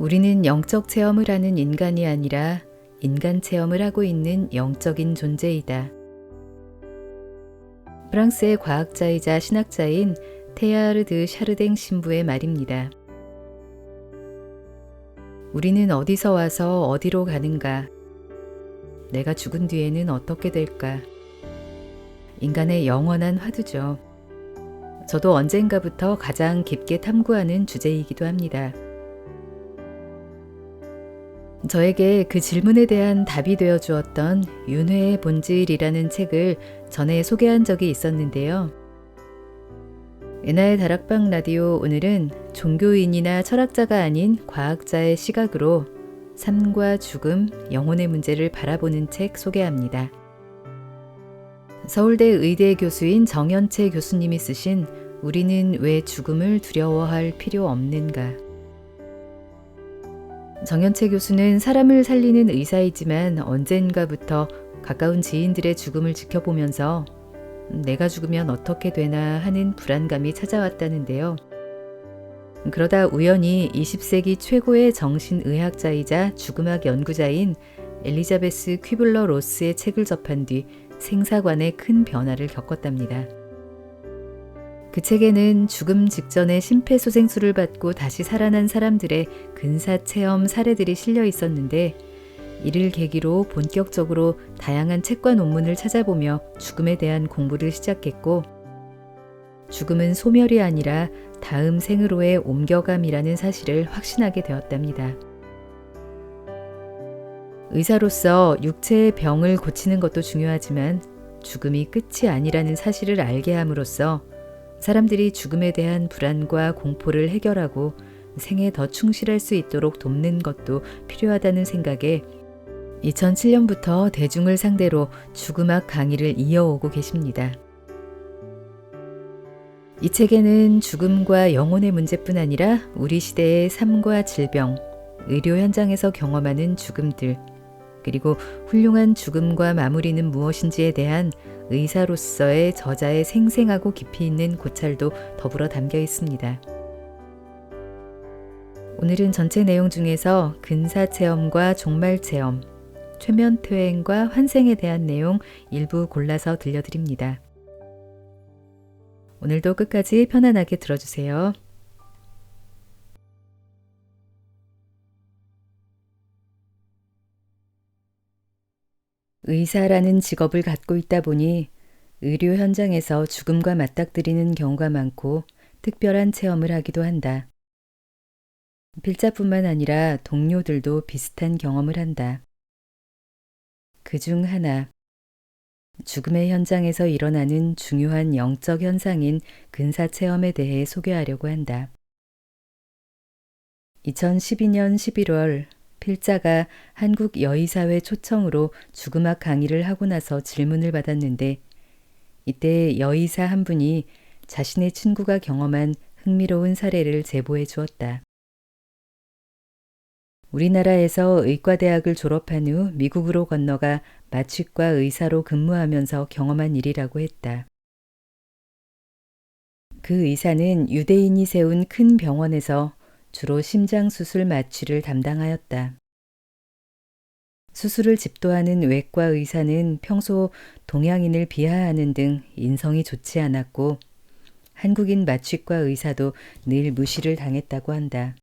우리는 영적 체험을 하는 인간이 아니라 인간 체험을 하고 있는 영적인 존재이다. 프랑스의 과학자이자 신학자인 테야르드 샤르댕 신부의 말입니다. 우리는 어디서 와서 어디로 가는가? 내가 죽은 뒤에는 어떻게 될까? 인간의 영원한 화두죠. 저도 언젠가부터 가장 깊게 탐구하는 주제이기도 합니다. 저에게 그 질문에 대한 답이 되어 주었던 윤회의 본질이라는 책을 전에 소개한 적이 있었는데요. 은하의 다락방 라디오 오늘은 종교인이나 철학자가 아닌 과학자의 시각으로 삶과 죽음, 영혼의 문제를 바라보는 책 소개합니다. 서울대 의대 교수인 정연채 교수님이 쓰신 우리는 왜 죽음을 두려워할 필요 없는가? 정연채 교수는 사람을 살리는 의사이지만 언젠가부터 가까운 지인들의 죽음을 지켜보면서 내가 죽으면 어떻게 되나 하는 불안감이 찾아왔다는데요. 그러다 우연히 20세기 최고의 정신의학자이자 죽음학 연구자인 엘리자베스 퀴블러 로스의 책을 접한 뒤 생사관에 큰 변화를 겪었답니다. 그 책에는 죽음 직전에 심폐소생술을 받고 다시 살아난 사람들의 근사체험 사례들이 실려 있었는데 이를 계기로 본격적으로 다양한 책과 논문을 찾아보며 죽음에 대한 공부를 시작했고 죽음은 소멸이 아니라 다음 생으로의 옮겨감이라는 사실을 확신하게 되었답니다. 의사로서 육체의 병을 고치는 것도 중요하지만 죽음이 끝이 아니라는 사실을 알게 함으로써 사람들이 죽음에 대한 불안과 공포를 해결하고 생에 더 충실할 수 있도록 돕는 것도 필요하다는 생각에 2007년부터 대중을 상대로 죽음학 강의를 이어오고 계십니다. 이 책에는 죽음과 영혼의 문제뿐 아니라 우리 시대의 삶과 질병, 의료 현장에서 경험하는 죽음들, 그리고 훌륭한 죽음과 마무리는 무엇인지에 대한 의사로서의 저자의 생생하고 깊이 있는 고찰도 더불어 담겨 있습니다. 오늘은 전체 내용 중에서 근사체험과 종말체험, 최면퇴행과 환생에 대한 내용 일부 골라서 들려드립니다. 오늘도 끝까지 편안하게 들어주세요. 의사라는 직업을 갖고 있다 보니 의료 현장에서 죽음과 맞닥뜨리는 경우가 많고 특별한 체험을 하기도 한다. 필자뿐만 아니라 동료들도 비슷한 경험을 한다. 그중 하나, 죽음의 현장에서 일어나는 중요한 영적 현상인 근사체험에 대해 소개하려고 한다. 2012년 11월 필자가 한국여의사회 초청으로 죽음학 강의를 하고 나서 질문을 받았는데 이때 여의사 한 분이 자신의 친구가 경험한 흥미로운 사례를 제보해 주었다. 우리나라에서 의과대학을 졸업한 후 미국으로 건너가 마취과 의사로 근무하면서 경험한 일이라고 했다. 그 의사는 유대인이 세운 큰 병원에서 주로 심장수술 마취를 담당하였다. 수술을 집도하는 외과 의사는 평소 동양인을 비하하는 등 인성이 좋지 않았고 한국인 마취과 의사도 늘 무시를 당했다고 한다.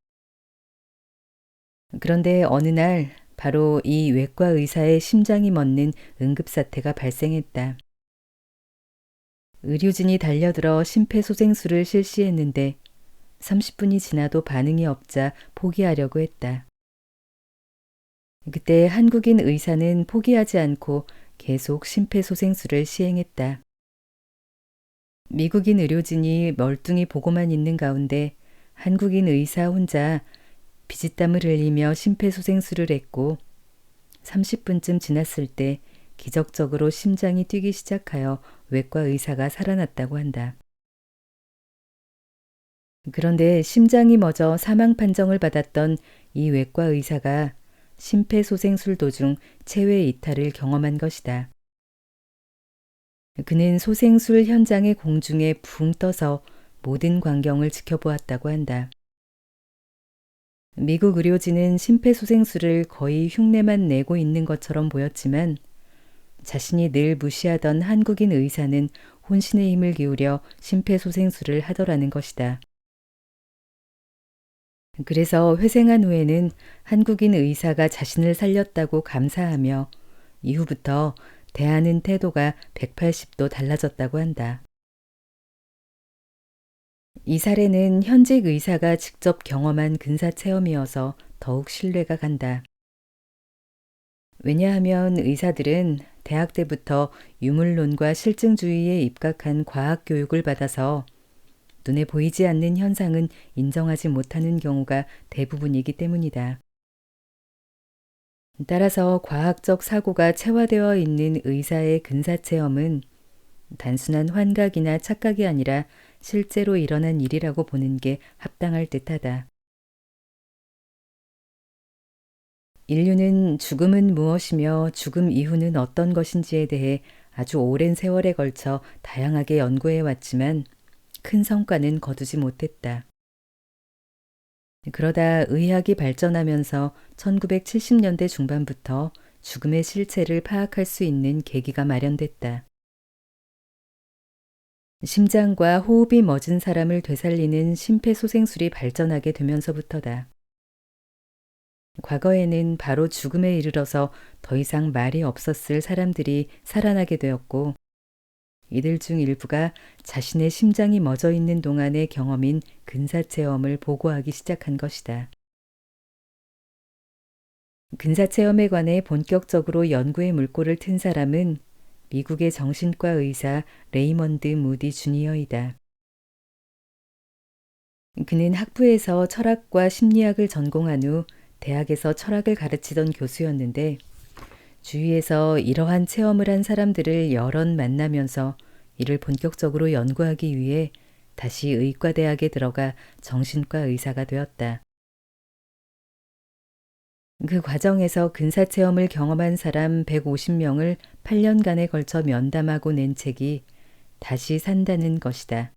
그런데 어느 날 바로 이 외과 의사의 심장이 멎는 응급사태가 발생했다. 의료진이 달려들어 심폐소생술을 실시했는데 30분이 지나도 반응이 없자 포기하려고 했다. 그때 한국인 의사는 포기하지 않고 계속 심폐소생술을 시행했다. 미국인 의료진이 멀뚱히 보고만 있는 가운데 한국인 의사 혼자 피짓땀을 흘리며 심폐소생술을 했고 30분쯤 지났을 때 기적적으로 심장이 뛰기 시작하여 외과 의사가 살아났다고 한다. 그런데 심장이 멎어 사망 판정을 받았던 이 외과 의사가 심폐소생술 도중 체외 이탈을 경험한 것이다. 그는 소생술 현장의 공중에 붕 떠서 모든 광경을 지켜보았다고 한다. 미국 의료진은 심폐소생술을 거의 흉내만 내고 있는 것처럼 보였지만 자신이 늘 무시하던 한국인 의사는 혼신의 힘을 기울여 심폐소생술을 하더라는 것이다. 그래서 회생한 후에는 한국인 의사가 자신을 살렸다고 감사하며 이후부터 대하는 태도가 180도 달라졌다고 한다. 이 사례는 현직 의사가 직접 경험한 근사 체험이어서 더욱 신뢰가 간다. 왜냐하면 의사들은 대학 때부터 유물론과 실증주의에 입각한 과학 교육을 받아서 눈에 보이지 않는 현상은 인정하지 못하는 경우가 대부분이기 때문이다. 따라서 과학적 사고가 체화되어 있는 의사의 근사체험은 단순한 환각이나 착각이 아니라 실제로 일어난 일이라고 보는 게 합당할 듯하다. 인류는 죽음은 무엇이며 죽음 이후는 어떤 것인지에 대해 아주 오랜 세월에 걸쳐 다양하게 연구해 왔지만 큰 성과는 거두지 못했다. 그러다 의학이 발전하면서 1970년대 중반부터 죽음의 실체를 파악할 수 있는 계기가 마련됐다. 심장과 호흡이 멎은 사람을 되살리는 심폐소생술이 발전하게 되면서부터다. 과거에는 바로 죽음에 이르러서 더 이상 말이 없었을 사람들이 살아나게 되었고, 이들 중 일부가 자신의 심장이 멎어 있는 동안의 경험인 근사체험을 보고하기 시작한 것이다. 근사체험에 관해 본격적으로 연구의 물꼬를 튼 사람은 미국의 정신과 의사 레이먼드 무디 주니어이다. 그는 학부에서 철학과 심리학을 전공한 후 대학에서 철학을 가르치던 교수였는데 주위에서 이러한 체험을 한 사람들을 여럿 만나면서 이를 본격적으로 연구하기 위해 다시 의과대학에 들어가 정신과 의사가 되었다. 그 과정에서 근사체험을 경험한 사람 150명을 8년간에 걸쳐 면담하고 낸 책이 다시 산다는 것이다.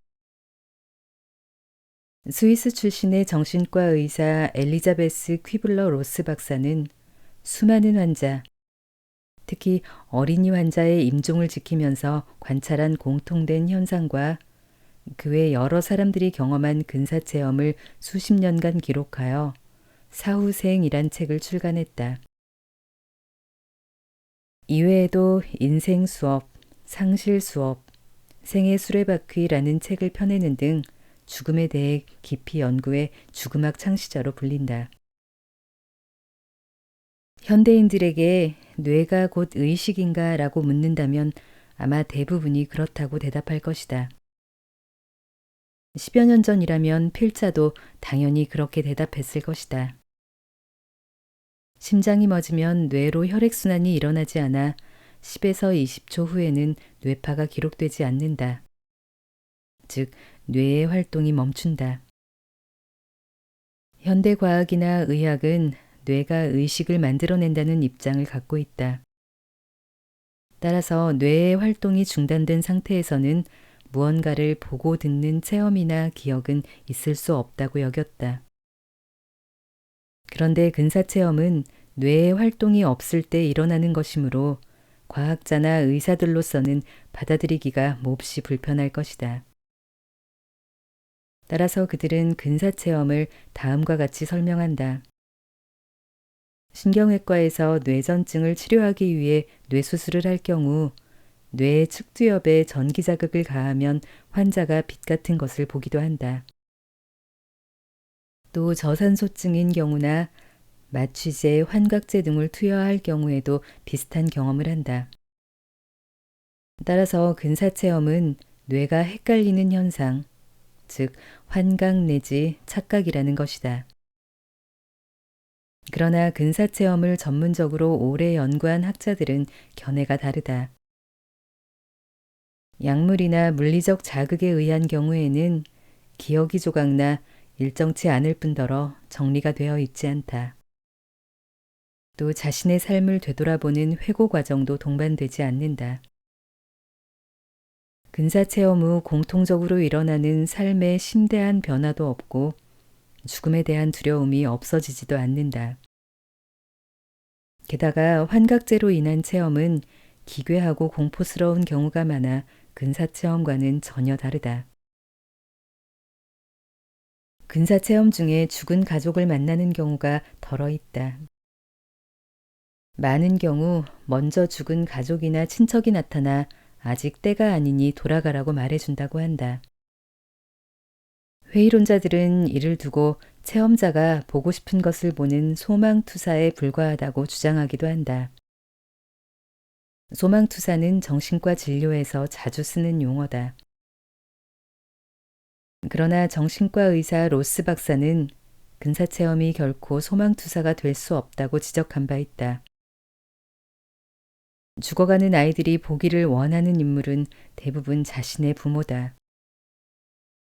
스위스 출신의 정신과 의사 엘리자베스 퀴블러 로스 박사는 수많은 환자, 특히 어린이 환자의 임종을 지키면서 관찰한 공통된 현상과 그 외 여러 사람들이 경험한 근사체험을 수십 년간 기록하여 사후생이란 책을 출간했다. 이외에도 인생 수업, 상실 수업, 생애 수레바퀴라는 책을 펴내는 등 죽음에 대해 깊이 연구해 죽음학 창시자로 불린다. 현대인들에게 뇌가 곧 의식인가 라고 묻는다면 아마 대부분이 그렇다고 대답할 것이다. 10여 년 전이라면 필자도 당연히 그렇게 대답했을 것이다. 심장이 멎으면 뇌로 혈액순환이 일어나지 않아 10에서 20초 후에는 뇌파가 기록되지 않는다. 즉, 뇌의 활동이 멈춘다. 현대과학이나 의학은 뇌가 의식을 만들어낸다는 입장을 갖고 있다. 따라서 뇌의 활동이 중단된 상태에서는 무언가를 보고 듣는 체험이나 기억은 있을 수 없다고 여겼다. 그런데 근사체험은 뇌의 활동이 없을 때 일어나는 것이므로 과학자나 의사들로서는 받아들이기가 몹시 불편할 것이다. 따라서 그들은 근사체험을 다음과 같이 설명한다. 신경외과에서 뇌전증을 치료하기 위해 뇌수술을 할 경우 뇌의 측두엽에 전기자극을 가하면 환자가 빛 같은 것을 보기도 한다. 또 저산소증인 경우나 마취제, 환각제 등을 투여할 경우에도 비슷한 경험을 한다. 따라서 근사체험은 뇌가 헷갈리는 현상, 즉 환각 내지 착각이라는 것이다. 그러나 근사체험을 전문적으로 오래 연구한 학자들은 견해가 다르다. 약물이나 물리적 자극에 의한 경우에는 기억이 조각나 일정치 않을 뿐더러 정리가 되어 있지 않다. 또 자신의 삶을 되돌아보는 회고 과정도 동반되지 않는다. 근사체험 후 공통적으로 일어나는 삶의 심대한 변화도 없고 죽음에 대한 두려움이 없어지지도 않는다. 게다가 환각제로 인한 체험은 기괴하고 공포스러운 경우가 많아 근사체험과는 전혀 다르다. 근사체험 중에 죽은 가족을 만나는 경우가 덜어 있다. 많은 경우 먼저 죽은 가족이나 친척이 나타나 아직 때가 아니니 돌아가라고 말해준다고 한다. 회의론자들은 이를 두고 체험자가 보고 싶은 것을 보는 소망투사에 불과하다고 주장하기도 한다. 소망투사는 정신과 진료에서 자주 쓰는 용어다. 그러나 정신과 의사 로스 박사는 근사체험이 결코 소망투사가 될 수 없다고 지적한 바 있다. 죽어가는 아이들이 보기를 원하는 인물은 대부분 자신의 부모다.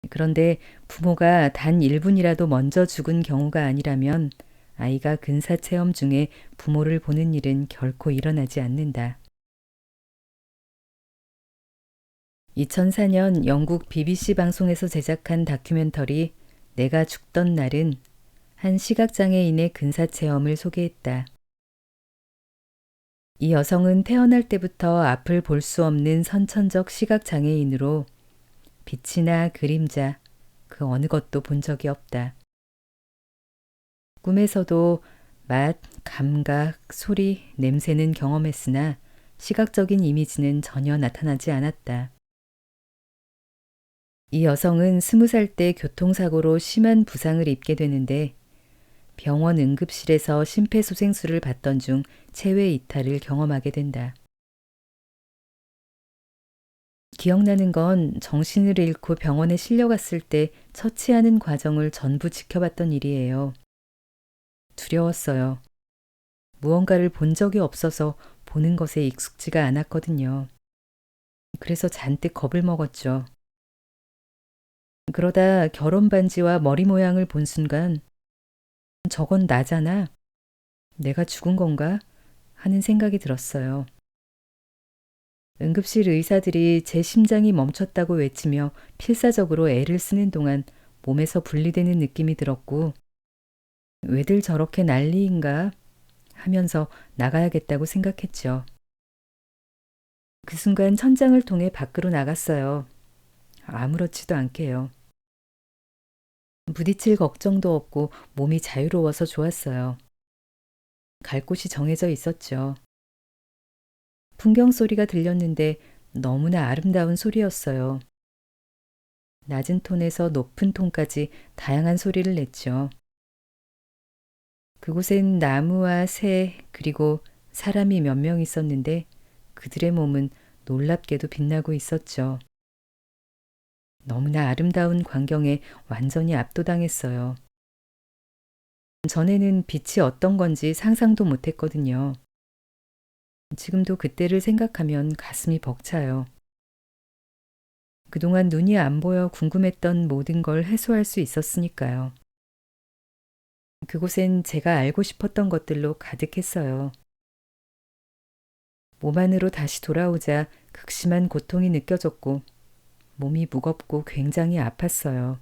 그런데 부모가 단 1분이라도 먼저 죽은 경우가 아니라면 아이가 근사체험 중에 부모를 보는 일은 결코 일어나지 않는다. 2004년 영국 BBC 방송에서 제작한 다큐멘터리 내가 죽던 날은 한 시각장애인의 근사체험을 소개했다. 이 여성은 태어날 때부터 앞을 볼 수 없는 선천적 시각장애인으로 빛이나 그림자, 그 어느 것도 본 적이 없다. 꿈에서도 맛, 감각, 소리, 냄새는 경험했으나 시각적인 이미지는 전혀 나타나지 않았다. 이 여성은 20살 때 교통사고로 심한 부상을 입게 되는데 병원 응급실에서 심폐소생술을 받던 중 체외 이탈을 경험하게 된다. 기억나는 건 정신을 잃고 병원에 실려갔을 때 처치하는 과정을 전부 지켜봤던 일이에요. 두려웠어요. 무언가를 본 적이 없어서 보는 것에 익숙지가 않았거든요. 그래서 잔뜩 겁을 먹었죠. 그러다 결혼 반지와 머리 모양을 본 순간 저건 나잖아. 내가 죽은 건가? 하는 생각이 들었어요. 응급실 의사들이 제 심장이 멈췄다고 외치며 필사적으로 애를 쓰는 동안 몸에서 분리되는 느낌이 들었고 왜들 저렇게 난리인가 하면서 나가야겠다고 생각했죠. 그 순간 천장을 통해 밖으로 나갔어요. 아무렇지도 않게요. 부딪힐 걱정도 없고 몸이 자유로워서 좋았어요. 갈 곳이 정해져 있었죠. 풍경 소리가 들렸는데 너무나 아름다운 소리였어요. 낮은 톤에서 높은 톤까지 다양한 소리를 냈죠. 그곳엔 나무와 새 그리고 사람이 몇 명 있었는데 그들의 몸은 놀랍게도 빛나고 있었죠. 너무나 아름다운 광경에 완전히 압도당했어요. 전에는 빛이 어떤 건지 상상도 못했거든요. 지금도 그때를 생각하면 가슴이 벅차요. 그동안 눈이 안 보여 궁금했던 모든 걸 해소할 수 있었으니까요. 그곳엔 제가 알고 싶었던 것들로 가득했어요. 몸 안으로 다시 돌아오자 극심한 고통이 느껴졌고 몸이 무겁고 굉장히 아팠어요.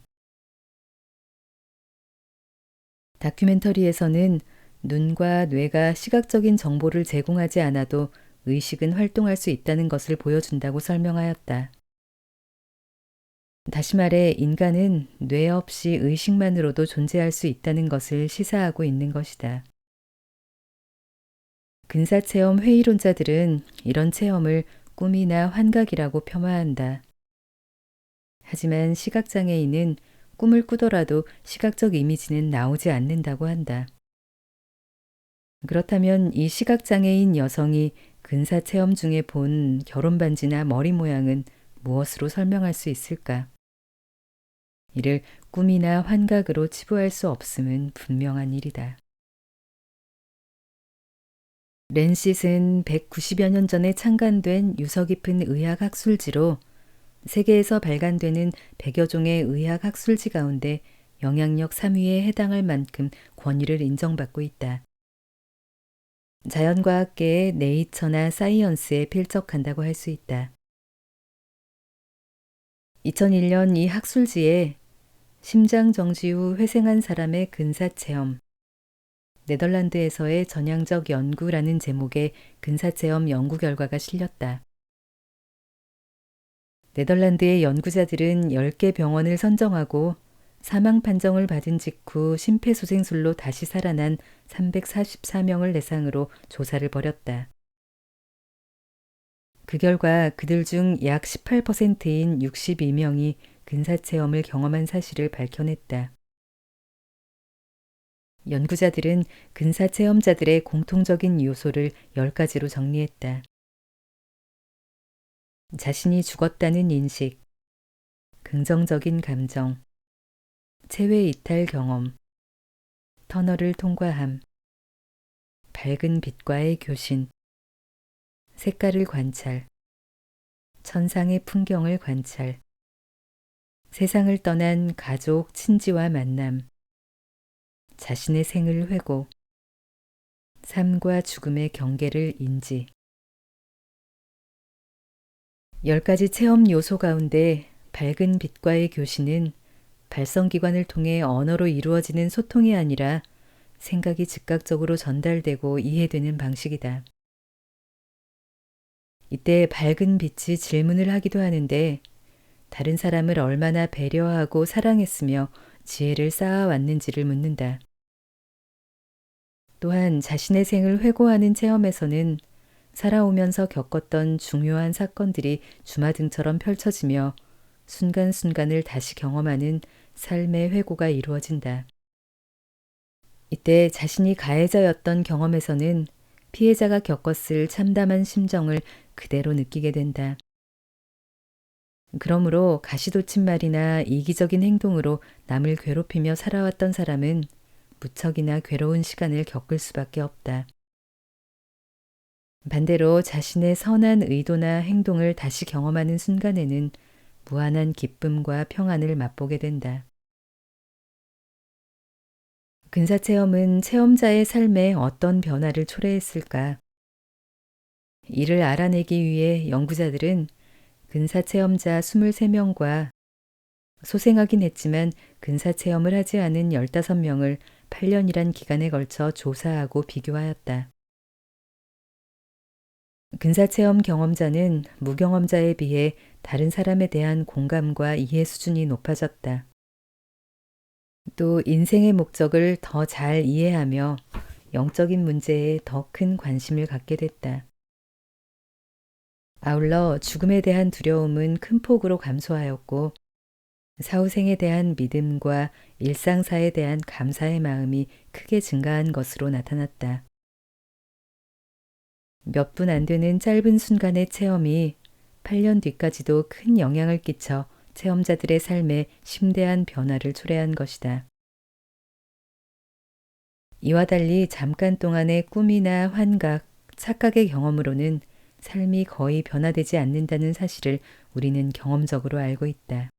다큐멘터리에서는 눈과 뇌가 시각적인 정보를 제공하지 않아도 의식은 활동할 수 있다는 것을 보여준다고 설명하였다. 다시 말해 인간은 뇌 없이 의식만으로도 존재할 수 있다는 것을 시사하고 있는 것이다. 근사체험 회의론자들은 이런 체험을 꿈이나 환각이라고 폄하한다. 하지만 시각장애인은 꿈을 꾸더라도 시각적 이미지는 나오지 않는다고 한다. 그렇다면 이 시각장애인 여성이 근사체험 중에 본 결혼반지나 머리 모양은 무엇으로 설명할 수 있을까? 이를 꿈이나 환각으로 치부할 수 없음은 분명한 일이다. 렌싯은 190여 년 전에 창간된 유서 깊은 의학 학술지로 세계에서 발간되는 100여 종의 의학 학술지 가운데 영향력 3위에 해당할 만큼 권위를 인정받고 있다. 자연과학계의 네이처나 사이언스에 필적한다고 할 수 있다. 2001년 이 학술지에 심장 정지 후 회생한 사람의 근사체험. 네덜란드에서의 전향적 연구라는 제목의 근사체험 연구 결과가 실렸다. 네덜란드의 연구자들은 10개 병원을 선정하고 사망 판정을 받은 직후 심폐소생술로 다시 살아난 344명을 대상으로 조사를 벌였다. 그 결과 그들 중 약 18%인 62명이 근사체험을 경험한 사실을 밝혀냈다. 연구자들은 근사체험자들의 공통적인 요소를 10가지로 정리했다. 자신이 죽었다는 인식, 긍정적인 감정, 체외 이탈 경험, 터널을 통과함, 밝은 빛과의 교신, 색깔을 관찰, 천상의 풍경을 관찰, 세상을 떠난 가족, 친지와 만남, 자신의 생을 회고, 삶과 죽음의 경계를 인지. 10가지 체험 요소 가운데 밝은 빛과의 교신은 발성기관을 통해 언어로 이루어지는 소통이 아니라 생각이 즉각적으로 전달되고 이해되는 방식이다. 이때 밝은 빛이 질문을 하기도 하는데 다른 사람을 얼마나 배려하고 사랑했으며 지혜를 쌓아왔는지를 묻는다. 또한 자신의 생을 회고하는 체험에서는 살아오면서 겪었던 중요한 사건들이 주마등처럼 펼쳐지며 순간순간을 다시 경험하는 삶의 회고가 이루어진다. 이때 자신이 가해자였던 경험에서는 피해자가 겪었을 참담한 심정을 그대로 느끼게 된다. 그러므로 가시돋침말이나 이기적인 행동으로 남을 괴롭히며 살아왔던 사람은 무척이나 괴로운 시간을 겪을 수밖에 없다. 반대로 자신의 선한 의도나 행동을 다시 경험하는 순간에는 무한한 기쁨과 평안을 맛보게 된다. 근사체험은 체험자의 삶에 어떤 변화를 초래했을까? 이를 알아내기 위해 연구자들은 근사체험자 23명과 소생하긴 했지만 근사체험을 하지 않은 15명을 8년이란 기간에 걸쳐 조사하고 비교하였다. 근사체험 경험자는 무경험자에 비해 다른 사람에 대한 공감과 이해 수준이 높아졌다. 또 인생의 목적을 더 잘 이해하며 영적인 문제에 더 큰 관심을 갖게 됐다. 아울러 죽음에 대한 두려움은 큰 폭으로 감소하였고 사후생에 대한 믿음과 일상사에 대한 감사의 마음이 크게 증가한 것으로 나타났다. 몇 분 안 되는 짧은 순간의 체험이 8년 뒤까지도 큰 영향을 끼쳐 체험자들의 삶에 심대한 변화를 초래한 것이다. 이와 달리 잠깐 동안의 꿈이나 환각, 착각의 경험으로는 삶이 거의 변화되지 않는다는 사실을 우리는 경험적으로 알고 있다.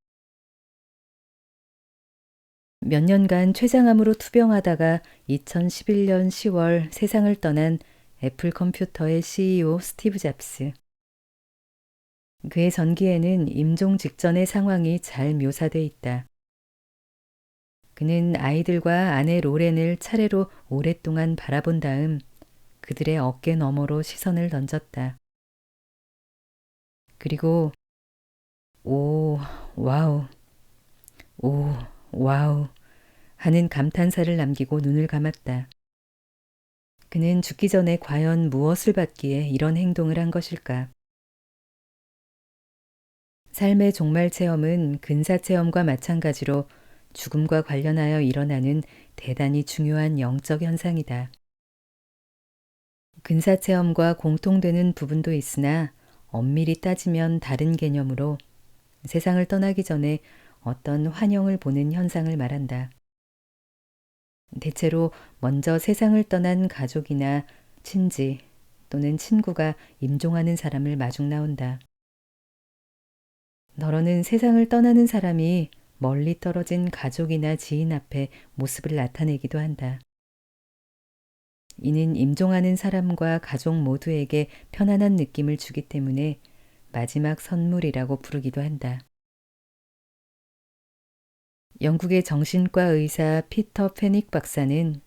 몇 년간 췌장암으로 투병하다가 2011년 10월 세상을 떠난 애플 컴퓨터의 CEO 스티브 잡스. 그의 전기에는 임종 직전의 상황이 잘 묘사돼 있다. 그는 아이들과 아내 로렌을 차례로 오랫동안 바라본 다음 그들의 어깨 너머로 시선을 던졌다. 그리고 오, 와우, 오, 와우 하는 감탄사를 남기고 눈을 감았다. 그는 죽기 전에 과연 무엇을 받기에 이런 행동을 한 것일까? 삶의 종말 체험은 근사 체험과 마찬가지로 죽음과 관련하여 일어나는 대단히 중요한 영적 현상이다. 근사 체험과 공통되는 부분도 있으나 엄밀히 따지면 다른 개념으로 세상을 떠나기 전에 어떤 환영을 보는 현상을 말한다. 대체로 먼저 세상을 떠난 가족이나 친지 또는 친구가 임종하는 사람을 마중 나온다. 너로는 세상을 떠나는 사람이 멀리 떨어진 가족이나 지인 앞에 모습을 나타내기도 한다. 이는 임종하는 사람과 가족 모두에게 편안한 느낌을 주기 때문에 마지막 선물이라고 부르기도 한다. 영국의 정신과 의사 피터 페닉 박사는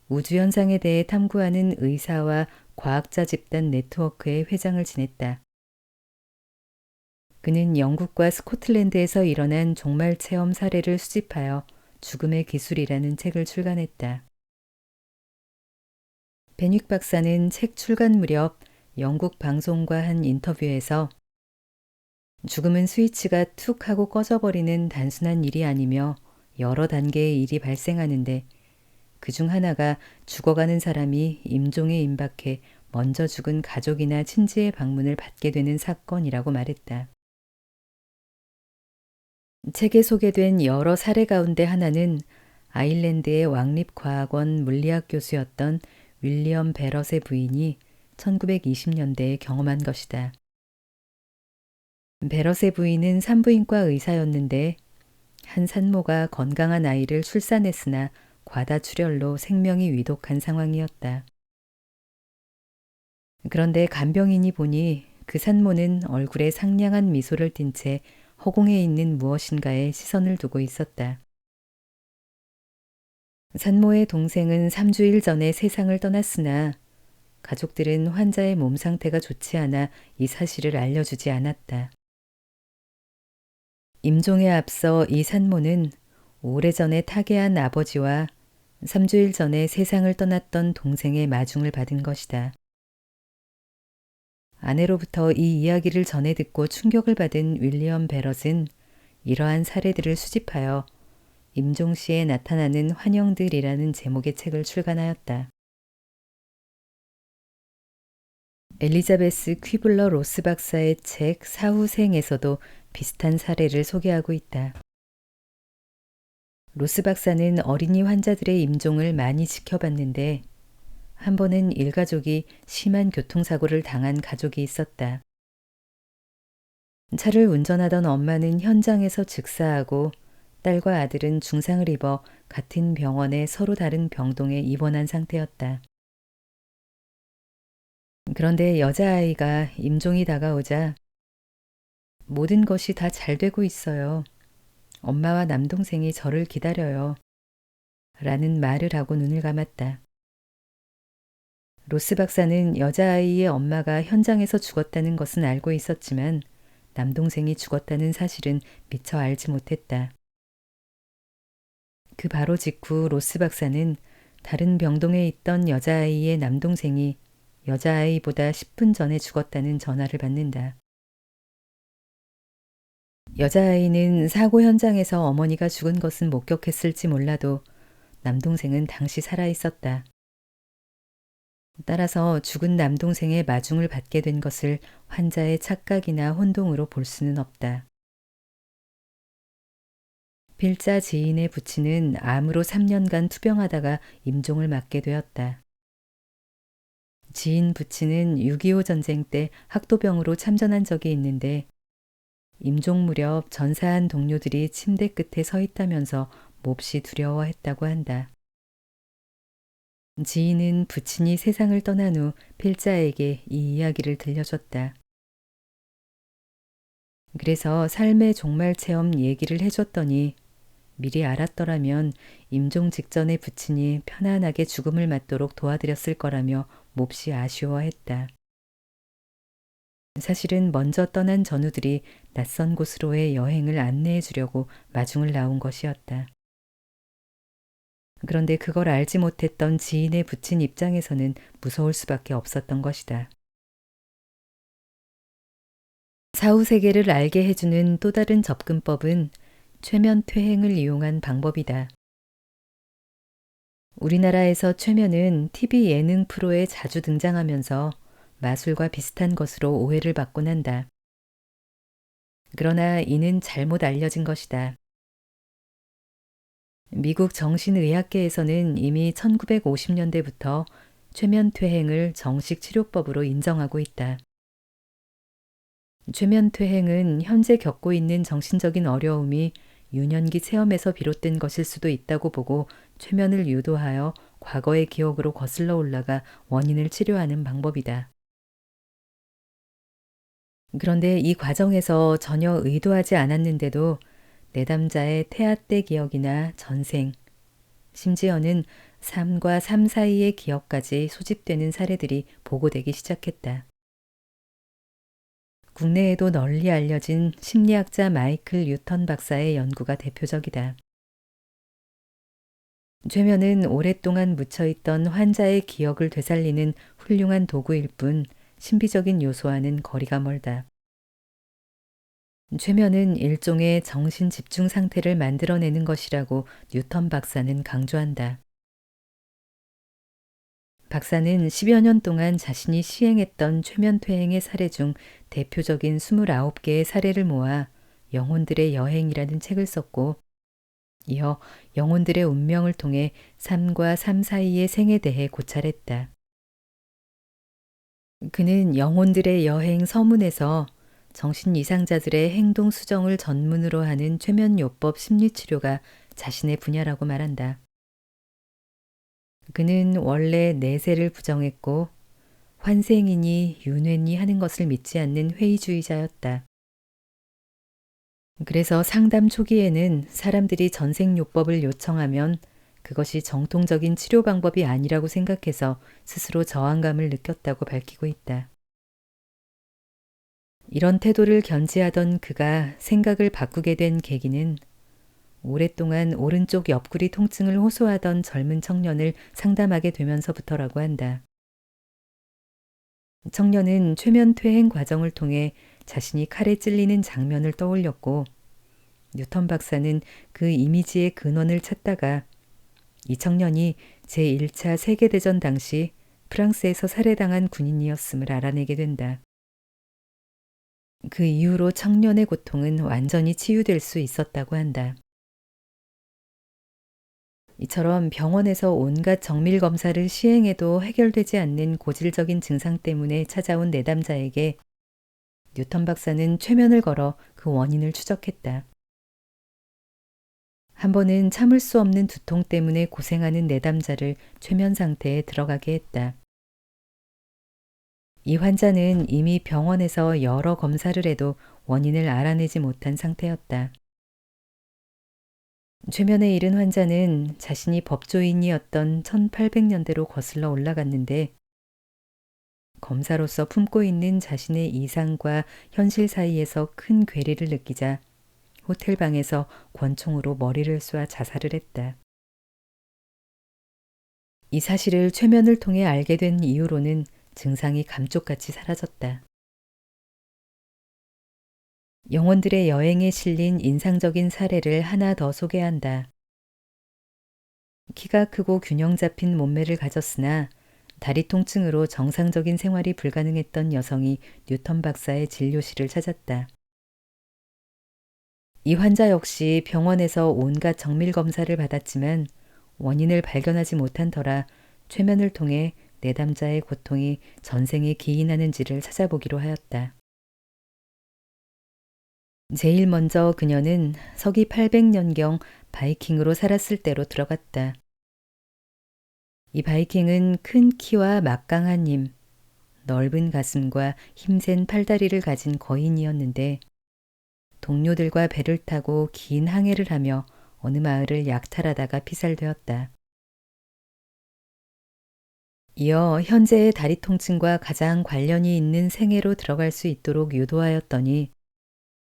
우주현상에 대해 탐구하는 의사와 과학자 집단 네트워크의 회장을 지냈다. 그는 영국과 스코틀랜드에서 일어난 종말 체험 사례를 수집하여 죽음의 기술이라는 책을 출간했다. 베닉 박사는 책 출간 무렵 영국 방송과 한 인터뷰에서 죽음은 스위치가 툭 하고 꺼져버리는 단순한 일이 아니며 여러 단계의 일이 발생하는데 그중 하나가 죽어가는 사람이 임종에 임박해 먼저 죽은 가족이나 친지의 방문을 받게 되는 사건이라고 말했다. 책에 소개된 여러 사례 가운데 하나는 아일랜드의 왕립과학원 물리학 교수였던 윌리엄 베럿의 부인이 1920년대에 경험한 것이다. 베럿의 부인은 산부인과 의사였는데 한 산모가 건강한 아이를 출산했으나 과다출혈로 생명이 위독한 상황이었다. 그런데 간병인이 보니 그 산모는 얼굴에 상냥한 미소를 띤 채 허공에 있는 무엇인가에 시선을 두고 있었다. 산모의 동생은 3주일 전에 세상을 떠났으나 가족들은 환자의 몸 상태가 좋지 않아 이 사실을 알려주지 않았다. 임종에 앞서 이 산모는 오래전에 타계한 아버지와 3주일 전에 세상을 떠났던 동생의 마중을 받은 것이다. 아내로부터 이 이야기를 전해 듣고 충격을 받은 윌리엄 베럿은 이러한 사례들을 수집하여 임종 시에 나타나는 환영들이라는 제목의 책을 출간하였다. 엘리자베스 퀴블러 로스 박사의 책 사후생에서도 비슷한 사례를 소개하고 있다. 로스 박사는 어린이 환자들의 임종을 많이 지켜봤는데 한 번은 일가족이 심한 교통사고를 당한 가족이 있었다. 차를 운전하던 엄마는 현장에서 즉사하고 딸과 아들은 중상을 입어 같은 병원에 서로 다른 병동에 입원한 상태였다. 그런데 여자아이가 임종이 다가오자 모든 것이 다 잘 되고 있어요. 엄마와 남동생이 저를 기다려요. 라는 말을 하고 눈을 감았다. 로스 박사는 여자아이의 엄마가 현장에서 죽었다는 것은 알고 있었지만 남동생이 죽었다는 사실은 미처 알지 못했다. 그 바로 직후 로스 박사는 다른 병동에 있던 여자아이의 남동생이 여자아이보다 10분 전에 죽었다는 전화를 받는다. 여자아이는 사고 현장에서 어머니가 죽은 것은 목격했을지 몰라도 남동생은 당시 살아있었다. 따라서 죽은 남동생의 마중을 받게 된 것을 환자의 착각이나 혼동으로 볼 수는 없다. 필자 지인의 부친은 암으로 3년간 투병하다가 임종을 맞게 되었다. 지인 부친은 6.25 전쟁 때 학도병으로 참전한 적이 있는데 임종 무렵 전사한 동료들이 침대 끝에 서 있다면서 몹시 두려워했다고 한다. 지인은 부친이 세상을 떠난 후 필자에게 이 이야기를 들려줬다. 그래서 삶의 종말 체험 얘기를 해줬더니 미리 알았더라면 임종 직전에 부친이 편안하게 죽음을 맞도록 도와드렸을 거라며 몹시 아쉬워했다. 사실은 먼저 떠난 전우들이 낯선 곳으로의 여행을 안내해 주려고 마중을 나온 것이었다. 그런데 그걸 알지 못했던 지인의 부친 입장에서는 무서울 수밖에 없었던 것이다. 사후 세계를 알게 해주는 또 다른 접근법은 최면퇴행을 이용한 방법이다. 우리나라에서 최면은 TV 예능 프로에 자주 등장하면서 마술과 비슷한 것으로 오해를 받곤 한다. 그러나 이는 잘못 알려진 것이다. 미국 정신의학계에서는 이미 1950년대부터 최면퇴행을 정식 치료법으로 인정하고 있다. 최면퇴행은 현재 겪고 있는 정신적인 어려움이 유년기 체험에서 비롯된 것일 수도 있다고 보고 최면을 유도하여 과거의 기억으로 거슬러 올라가 원인을 치료하는 방법이다. 그런데 이 과정에서 전혀 의도하지 않았는데도 내담자의 태아 때 기억이나 전생, 심지어는 삶과 삶 사이의 기억까지 소집되는 사례들이 보고되기 시작했다. 국내에도 널리 알려진 심리학자 마이클 뉴턴 박사의 연구가 대표적이다. 최면은 오랫동안 묻혀있던 환자의 기억을 되살리는 훌륭한 도구일 뿐 신비적인 요소와는 거리가 멀다. 최면은 일종의 정신 집중 상태를 만들어내는 것이라고 뉴턴 박사는 강조한다. 박사는 10여 년 동안 자신이 시행했던 최면 퇴행의 사례 중 대표적인 29개의 사례를 모아 영혼들의 여행이라는 책을 썼고, 이어 영혼들의 운명을 통해 삶과 삶 사이의 생에 대해 고찰했다. 그는 영혼들의 여행 서문에서 정신 이상자들의 행동 수정을 전문으로 하는 최면요법 심리치료가 자신의 분야라고 말한다. 그는 원래 내세를 부정했고 환생이니 윤회니 하는 것을 믿지 않는 회의주의자였다. 그래서 상담 초기에는 사람들이 전생요법을 요청하면 그것이 정통적인 치료 방법이 아니라고 생각해서 스스로 저항감을 느꼈다고 밝히고 있다. 이런 태도를 견지하던 그가 생각을 바꾸게 된 계기는 오랫동안 오른쪽 옆구리 통증을 호소하던 젊은 청년을 상담하게 되면서부터라고 한다. 청년은 최면 퇴행 과정을 통해 자신이 칼에 찔리는 장면을 떠올렸고, 뉴턴 박사는 그 이미지의 근원을 찾다가 이 청년이 제1차 세계대전 당시 프랑스에서 살해당한 군인이었음을 알아내게 된다. 그 이후로 청년의 고통은 완전히 치유될 수 있었다고 한다. 이처럼 병원에서 온갖 정밀 검사를 시행해도 해결되지 않는 고질적인 증상 때문에 찾아온 내담자에게 뉴턴 박사는 최면을 걸어 그 원인을 추적했다. 한 번은 참을 수 없는 두통 때문에 고생하는 내담자를 최면 상태에 들어가게 했다. 이 환자는 이미 병원에서 여러 검사를 해도 원인을 알아내지 못한 상태였다. 최면에 이른 환자는 자신이 법조인이었던 1800년대로 거슬러 올라갔는데, 검사로서 품고 있는 자신의 이상과 현실 사이에서 큰 괴리를 느끼자 호텔방에서 권총으로 머리를 쏘아 자살을 했다. 이 사실을 최면을 통해 알게 된 이후로는 증상이 감쪽같이 사라졌다. 영혼들의 여행에 실린 인상적인 사례를 하나 더 소개한다. 키가 크고 균형 잡힌 몸매를 가졌으나 다리 통증으로 정상적인 생활이 불가능했던 여성이 뉴턴 박사의 진료실을 찾았다. 이 환자 역시 병원에서 온갖 정밀 검사를 받았지만 원인을 발견하지 못한 터라 최면을 통해 내담자의 고통이 전생에 기인하는지를 찾아보기로 하였다. 제일 먼저 그녀는 서기 800년경 바이킹으로 살았을 때로 들어갔다. 이 바이킹은 큰 키와 막강한 힘, 넓은 가슴과 힘센 팔다리를 가진 거인이었는데, 동료들과 배를 타고 긴 항해를 하며 어느 마을을 약탈하다가 피살되었다. 이어 현재의 다리 통증과 가장 관련이 있는 생애로 들어갈 수 있도록 유도하였더니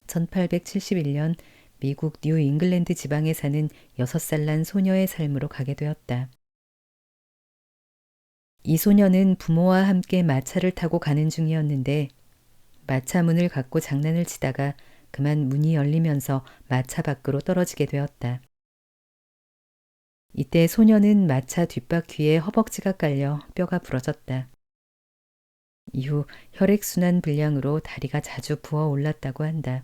1871년 미국 뉴 잉글랜드 지방에 사는 6살 난 소녀의 삶으로 가게 되었다. 이 소녀는 부모와 함께 마차를 타고 가는 중이었는데, 마차 문을 갖고 장난을 치다가 그만 문이 열리면서 마차 밖으로 떨어지게 되었다. 이때 소녀는 마차 뒷바퀴에 허벅지가 깔려 뼈가 부러졌다. 이후 혈액순환 불량으로 다리가 자주 부어 올랐다고 한다.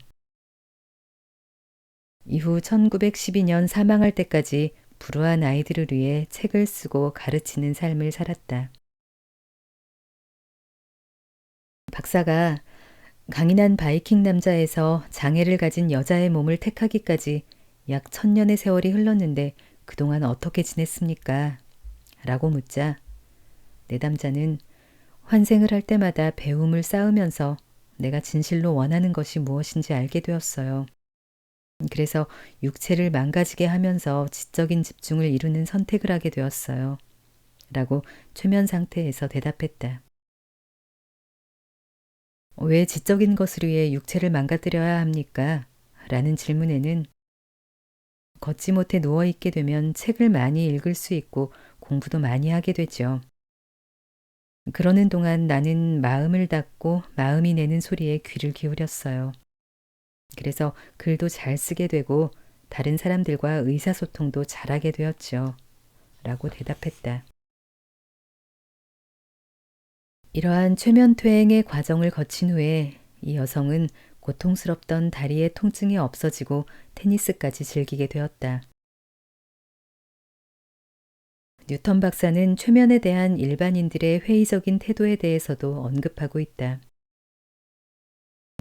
이후 1912년 사망할 때까지 불우한 아이들을 위해 책을 쓰고 가르치는 삶을 살았다. 박사가 강인한 바이킹 남자에서 장애를 가진 여자의 몸을 택하기까지 약 1000년의 세월이 흘렀는데 그동안 어떻게 지냈습니까? 라고 묻자 내담자는 환생을 할 때마다 배움을 쌓으면서 내가 진실로 원하는 것이 무엇인지 알게 되었어요. 그래서 육체를 망가지게 하면서 지적인 집중을 이루는 선택을 하게 되었어요. 라고 최면 상태에서 대답했다. 왜 지적인 것을 위해 육체를 망가뜨려야 합니까? 라는 질문에는 걷지 못해 누워있게 되면 책을 많이 읽을 수 있고 공부도 많이 하게 되죠. 그러는 동안 나는 마음을 닫고 마음이 내는 소리에 귀를 기울였어요. 그래서 글도 잘 쓰게 되고 다른 사람들과 의사소통도 잘하게 되었죠. 라고 대답했다. 이러한 최면퇴행의 과정을 거친 후에 이 여성은 고통스럽던 다리의 통증이 없어지고 테니스까지 즐기게 되었다. 뉴턴 박사는 최면에 대한 일반인들의 회의적인 태도에 대해서도 언급하고 있다.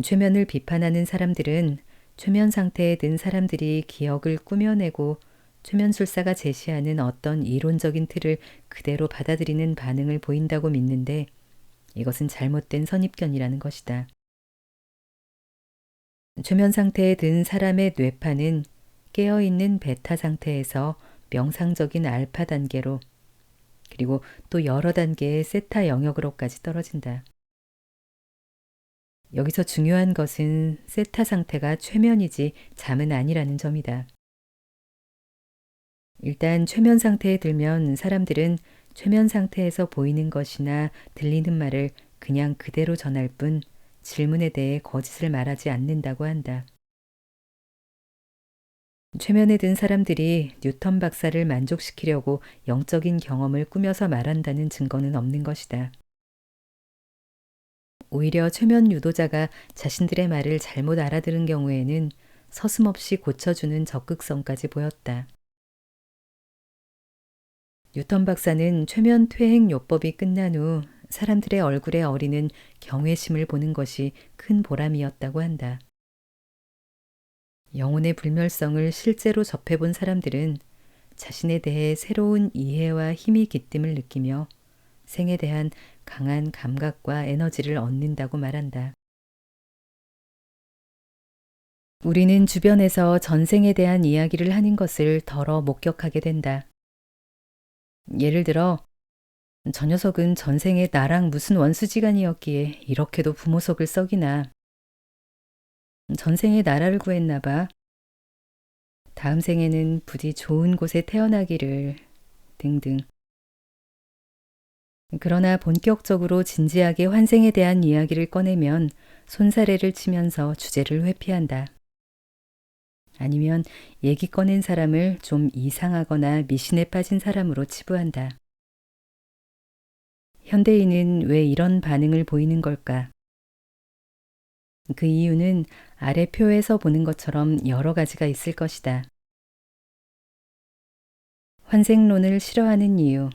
최면을 비판하는 사람들은 최면 상태에 든 사람들이 기억을 꾸며내고 최면술사가 제시하는 어떤 이론적인 틀을 그대로 받아들이는 반응을 보인다고 믿는데 이것은 잘못된 선입견이라는 것이다. 최면 상태에 든 사람의 뇌파는 깨어있는 베타 상태에서 명상적인 알파 단계로 그리고 또 여러 단계의 세타 영역으로까지 떨어진다. 여기서 중요한 것은 세타 상태가 최면이지 잠은 아니라는 점이다. 일단 최면 상태에 들면 사람들은 최면 상태에서 보이는 것이나 들리는 말을 그냥 그대로 전할 뿐 질문에 대해 거짓을 말하지 않는다고 한다. 최면에 든 사람들이 뉴턴 박사를 만족시키려고 영적인 경험을 꾸며서 말한다는 증거는 없는 것이다. 오히려 최면 유도자가 자신들의 말을 잘못 알아들은 경우에는 서슴없이 고쳐주는 적극성까지 보였다. 뉴턴 박사는 최면 퇴행 요법이 끝난 후 사람들의 얼굴에 어리는 경외심을 보는 것이 큰 보람이었다고 한다. 영혼의 불멸성을 실제로 접해본 사람들은 자신에 대해 새로운 이해와 힘이 깃듦을 느끼며 생에 대한 강한 감각과 에너지를 얻는다고 말한다. 우리는 주변에서 전생에 대한 이야기를 하는 것을 덜어 목격하게 된다. 예를 들어 저 녀석은 전생에 나랑 무슨 원수지간이었기에 이렇게도 부모 속을 썩이나. 전생에 나라를 구했나 봐. 다음 생에는 부디 좋은 곳에 태어나기를 등등. 그러나 본격적으로 진지하게 환생에 대한 이야기를 꺼내면 손사래를 치면서 주제를 회피한다. 아니면 얘기 꺼낸 사람을 좀 이상하거나 미신에 빠진 사람으로 치부한다. 현대인은 왜 이런 반응을 보이는 걸까? 그 이유는 아래 표에서 보는 것처럼 여러 가지가 있을 것이다. 환생론을 싫어하는 이유,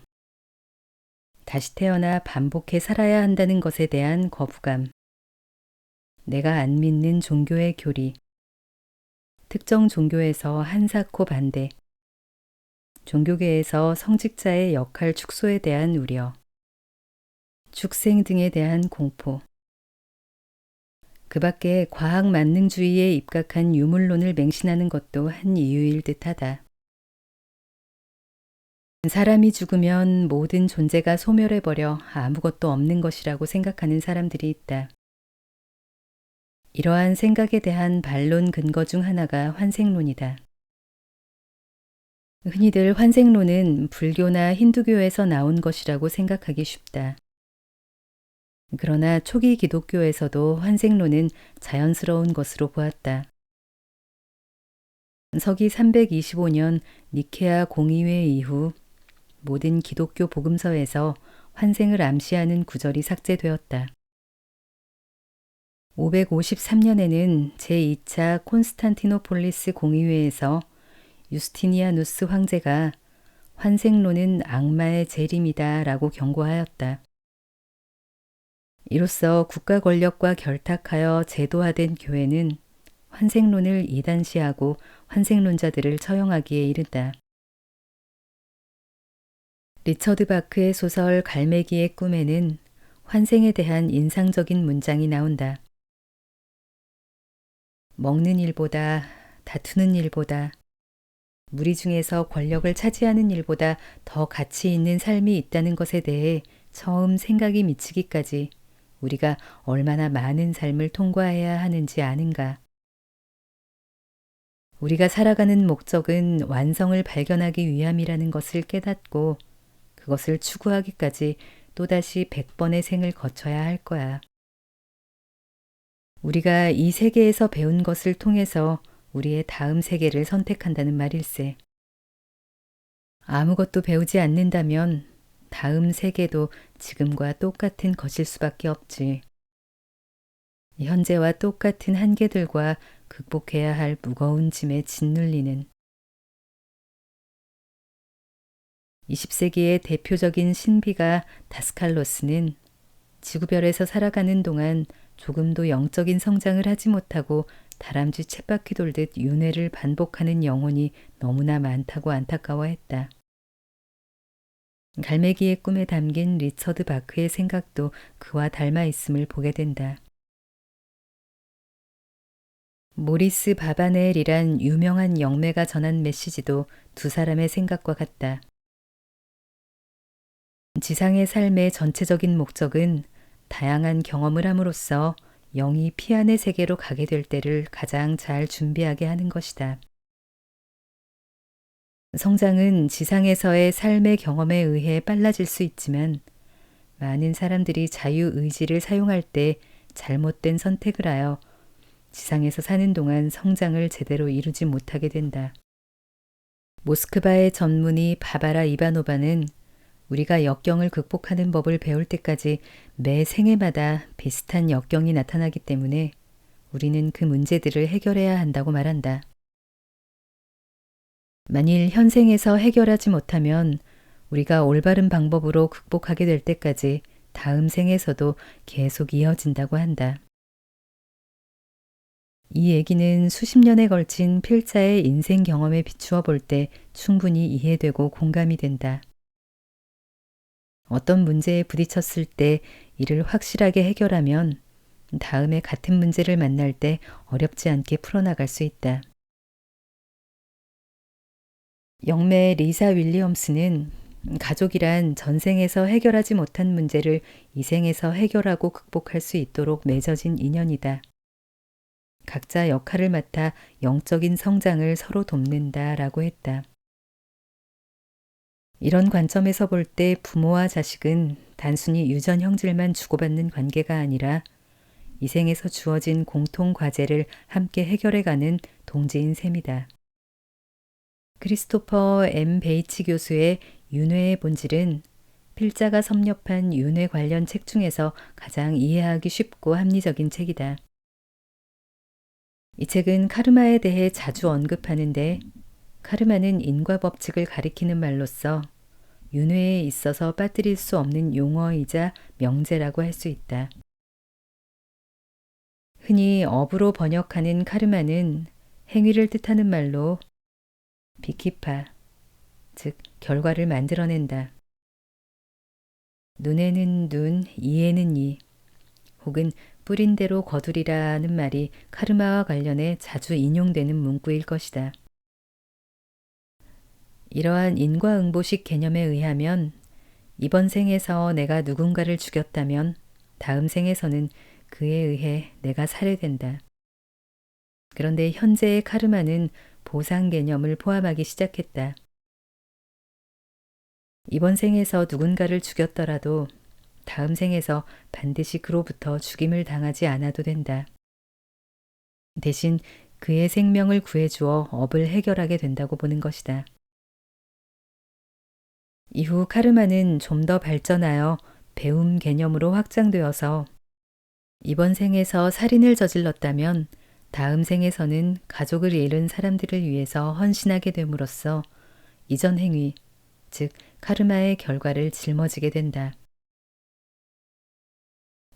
다시 태어나 반복해 살아야 한다는 것에 대한 거부감, 내가 안 믿는 종교의 교리, 특정 종교에서 한사코 반대, 종교계에서 성직자의 역할 축소에 대한 우려, 축생 등에 대한 공포, 그 밖에 과학 만능주의에 입각한 유물론을 맹신하는 것도 한 이유일 듯하다. 사람이 죽으면 모든 존재가 소멸해버려 아무것도 없는 것이라고 생각하는 사람들이 있다. 이러한 생각에 대한 반론 근거 중 하나가 환생론이다. 흔히들 환생론은 불교나 힌두교에서 나온 것이라고 생각하기 쉽다. 그러나 초기 기독교에서도 환생론은 자연스러운 것으로 보았다. 서기 325년 니케아 공의회 이후 모든 기독교 복음서에서 환생을 암시하는 구절이 삭제되었다. 553년에는 제2차 콘스탄티노폴리스 공의회에서 유스티니아누스 황제가 환생론은 악마의 재림이다 라고 경고하였다. 이로써 국가 권력과 결탁하여 제도화된 교회는 환생론을 이단시하고 환생론자들을 처형하기에 이른다. 리처드 바크의 소설 갈매기의 꿈에는 환생에 대한 인상적인 문장이 나온다. 먹는 일보다 다투는 일보다, 무리 중에서 권력을 차지하는 일보다 더 가치 있는 삶이 있다는 것에 대해 처음 생각이 미치기까지 우리가 얼마나 많은 삶을 통과해야 하는지 아는가. 우리가 살아가는 목적은 완성을 발견하기 위함이라는 것을 깨닫고 그것을 추구하기까지 또다시 100번의 생을 거쳐야 할 거야. 우리가 이 세계에서 배운 것을 통해서 우리의 다음 세계를 선택한다는 말일세. 아무것도 배우지 않는다면 다음 세계도 지금과 똑같은 것일 수밖에 없지. 현재와 똑같은 한계들과 극복해야 할 무거운 짐에 짓눌리는 20세기의 대표적인 신비가 다스칼로스는 지구별에서 살아가는 동안 조금도 영적인 성장을 하지 못하고 다람쥐 쳇바퀴 돌듯 윤회를 반복하는 영혼이 너무나 많다고 안타까워했다. 갈매기의 꿈에 담긴 리처드 바크의 생각도 그와 닮아 있음을 보게 된다. 모리스 바바넬이란 유명한 영매가 전한 메시지도 두 사람의 생각과 같다. 지상의 삶의 전체적인 목적은 다양한 경험을 함으로써 영이 피안의 세계로 가게 될 때를 가장 잘 준비하게 하는 것이다. 성장은 지상에서의 삶의 경험에 의해 빨라질 수 있지만 많은 사람들이 자유의지를 사용할 때 잘못된 선택을 하여 지상에서 사는 동안 성장을 제대로 이루지 못하게 된다. 모스크바의 전문의 바바라 이바노바는 우리가 역경을 극복하는 법을 배울 때까지 매 생애마다 비슷한 역경이 나타나기 때문에 우리는 그 문제들을 해결해야 한다고 말한다. 만일 현생에서 해결하지 못하면 우리가 올바른 방법으로 극복하게 될 때까지 다음 생에서도 계속 이어진다고 한다. 이 얘기는 수십 년에 걸친 필자의 인생 경험에 비추어 볼 때 충분히 이해되고 공감이 된다. 어떤 문제에 부딪혔을 때 이를 확실하게 해결하면 다음에 같은 문제를 만날 때 어렵지 않게 풀어나갈 수 있다. 영매 리사 윌리엄스는 가족이란 전생에서 해결하지 못한 문제를 이 생에서 해결하고 극복할 수 있도록 맺어진 인연이다. 각자 역할을 맡아 영적인 성장을 서로 돕는다라고 했다. 이런 관점에서 볼 때 부모와 자식은 단순히 유전 형질만 주고받는 관계가 아니라 이 생에서 주어진 공통 과제를 함께 해결해가는 동지인 셈이다. 크리스토퍼 M. 베이치 교수의 윤회의 본질은 필자가 섭렵한 윤회 관련 책 중에서 가장 이해하기 쉽고 합리적인 책이다. 이 책은 카르마에 대해 자주 언급하는데 카르마는 인과 법칙을 가리키는 말로써 윤회에 있어서 빠뜨릴 수 없는 용어이자 명제라고 할 수 있다. 흔히 업으로 번역하는 카르마는 행위를 뜻하는 말로 비키파, 즉 결과를 만들어낸다. 눈에는 눈, 이에는 이, 혹은 뿌린 대로 거두리라는 말이 카르마와 관련해 자주 인용되는 문구일 것이다. 이러한 인과응보식 개념에 의하면 이번 생에서 내가 누군가를 죽였다면 다음 생에서는 그에 의해 내가 살해된다. 그런데 현재의 카르마는 보상 개념을 포함하기 시작했다. 이번 생에서 누군가를 죽였더라도 다음 생에서 반드시 그로부터 죽임을 당하지 않아도 된다. 대신 그의 생명을 구해주어 업을 해결하게 된다고 보는 것이다. 이후 카르마는 좀 더 발전하여 배움 개념으로 확장되어서 이번 생에서 살인을 저질렀다면 다음 생에서는 가족을 잃은 사람들을 위해서 헌신하게 됨으로써 이전 행위, 즉 카르마의 결과를 짊어지게 된다.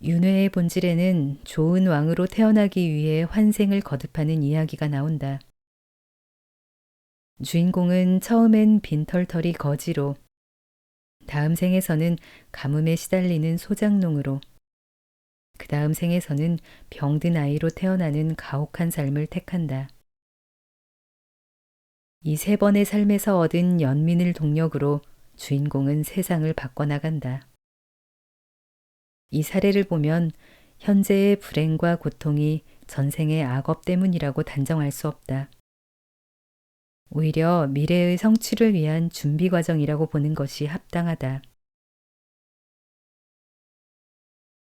윤회의 본질에는 좋은 왕으로 태어나기 위해 환생을 거듭하는 이야기가 나온다. 주인공은 처음엔 빈털터리 거지로, 다음 생에서는 가뭄에 시달리는 소작농으로, 그 다음 생에서는 병든 아이로 태어나는 가혹한 삶을 택한다. 이 세 번의 삶에서 얻은 연민을 동력으로 주인공은 세상을 바꿔나간다. 이 사례를 보면 현재의 불행과 고통이 전생의 악업 때문이라고 단정할 수 없다. 오히려 미래의 성취를 위한 준비 과정이라고 보는 것이 합당하다.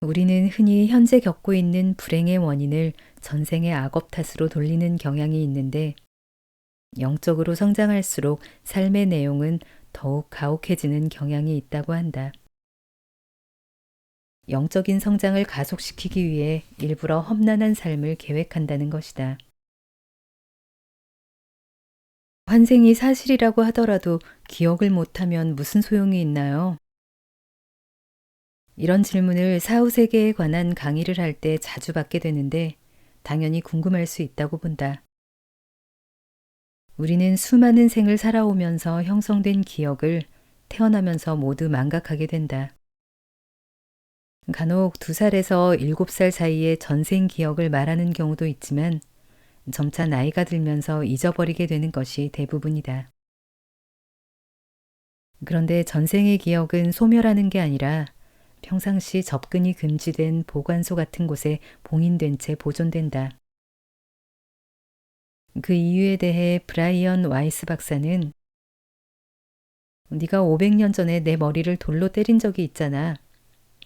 우리는 흔히 현재 겪고 있는 불행의 원인을 전생의 악업 탓으로 돌리는 경향이 있는데, 영적으로 성장할수록 삶의 내용은 더욱 가혹해지는 경향이 있다고 한다. 영적인 성장을 가속시키기 위해 일부러 험난한 삶을 계획한다는 것이다. 환생이 사실이라고 하더라도 기억을 못하면 무슨 소용이 있나요? 이런 질문을 사후세계에 관한 강의를 할 때 자주 받게 되는데 당연히 궁금할 수 있다고 본다. 우리는 수많은 생을 살아오면서 형성된 기억을 태어나면서 모두 망각하게 된다. 간혹 2살에서 7살 사이의 전생 기억을 말하는 경우도 있지만 점차 나이가 들면서 잊어버리게 되는 것이 대부분이다. 그런데 전생의 기억은 소멸하는 게 아니라 평상시 접근이 금지된 보관소 같은 곳에 봉인된 채 보존된다. 그 이유에 대해 브라이언 와이스 박사는 네가 500년 전에 내 머리를 돌로 때린 적이 있잖아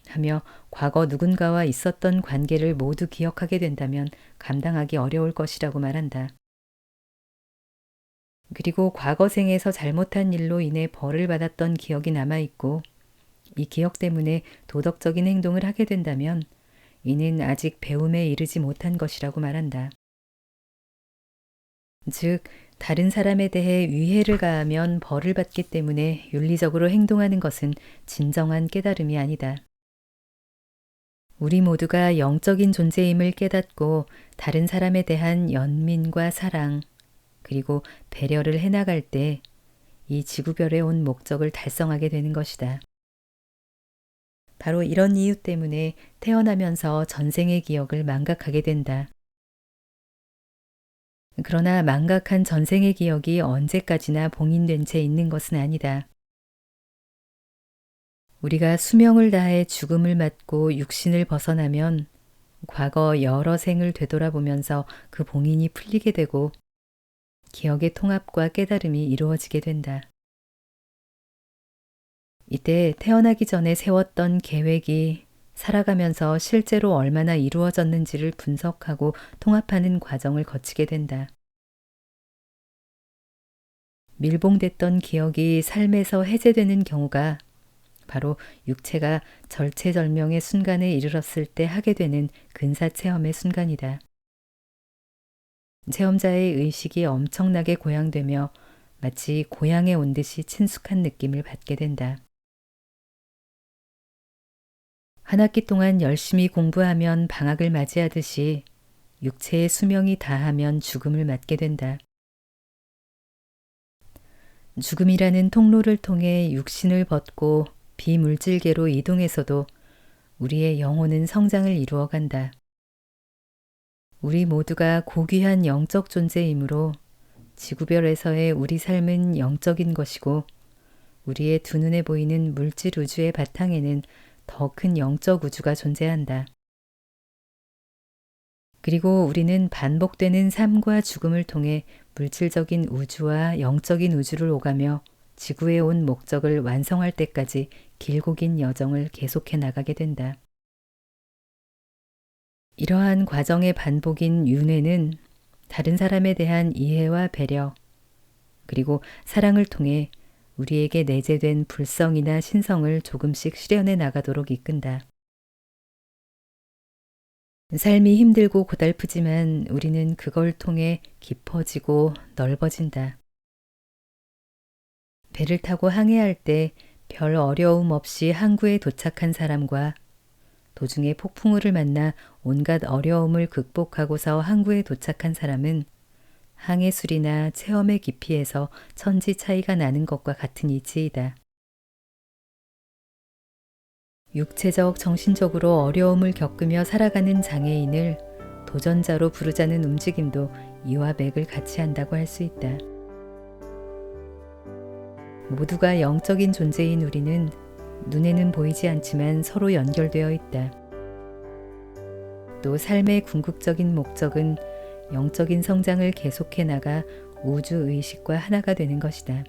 하며 과거 누군가와 있었던 관계를 모두 기억하게 된다면 감당하기 어려울 것이라고 말한다. 그리고 과거 생에서 잘못한 일로 인해 벌을 받았던 기억이 남아있고 이 기억 때문에 도덕적인 행동을 하게 된다면 이는 아직 배움에 이르지 못한 것이라고 말한다. 즉, 다른 사람에 대해 위해를 가하면 벌을 받기 때문에 윤리적으로 행동하는 것은 진정한 깨달음이 아니다. 우리 모두가 영적인 존재임을 깨닫고 다른 사람에 대한 연민과 사랑, 그리고 배려를 해나갈 때 이 지구별에 온 목적을 달성하게 되는 것이다. 바로 이런 이유 때문에 태어나면서 전생의 기억을 망각하게 된다. 그러나 망각한 전생의 기억이 언제까지나 봉인된 채 있는 것은 아니다. 우리가 수명을 다해 죽음을 맞고 육신을 벗어나면 과거 여러 생을 되돌아보면서 그 봉인이 풀리게 되고 기억의 통합과 깨달음이 이루어지게 된다. 이때 태어나기 전에 세웠던 계획이 살아가면서 실제로 얼마나 이루어졌는지를 분석하고 통합하는 과정을 거치게 된다. 밀봉됐던 기억이 삶에서 해제되는 경우가 바로 육체가 절체절명의 순간에 이르렀을 때 하게 되는 근사체험의 순간이다. 체험자의 의식이 엄청나게 고양되며 마치 고향에 온 듯이 친숙한 느낌을 받게 된다. 한 학기 동안 열심히 공부하면 방학을 맞이하듯이 육체의 수명이 다하면 죽음을 맞게 된다. 죽음이라는 통로를 통해 육신을 벗고 비물질계로 이동해서도 우리의 영혼은 성장을 이루어간다. 우리 모두가 고귀한 영적 존재이므로 지구별에서의 우리 삶은 영적인 것이고 우리의 두 눈에 보이는 물질 우주의 바탕에는 더 큰 영적 우주가 존재한다. 그리고 우리는 반복되는 삶과 죽음을 통해 물질적인 우주와 영적인 우주를 오가며 지구에 온 목적을 완성할 때까지 길고 긴 여정을 계속해 나가게 된다. 이러한 과정의 반복인 윤회는 다른 사람에 대한 이해와 배려, 그리고 사랑을 통해 우리에게 내재된 불성이나 신성을 조금씩 실현해 나가도록 이끈다. 삶이 힘들고 고달프지만 우리는 그걸 통해 깊어지고 넓어진다. 배를 타고 항해할 때 별 어려움 없이 항구에 도착한 사람과 도중에 폭풍우를 만나 온갖 어려움을 극복하고서 항구에 도착한 사람은 항해술이나 체험의 깊이에서 천지 차이가 나는 것과 같은 이치이다. 육체적, 정신적으로 어려움을 겪으며 살아가는 장애인을 도전자로 부르자는 움직임도 이와 맥을 같이 한다고 할 수 있다. 모두가 영적인 존재인 우리는 눈에는 보이지 않지만 서로 연결되어 있다. 또 삶의 궁극적인 목적은 영적인 성장을 계속해 나가 우주 의식과 하나가 되는 것이다.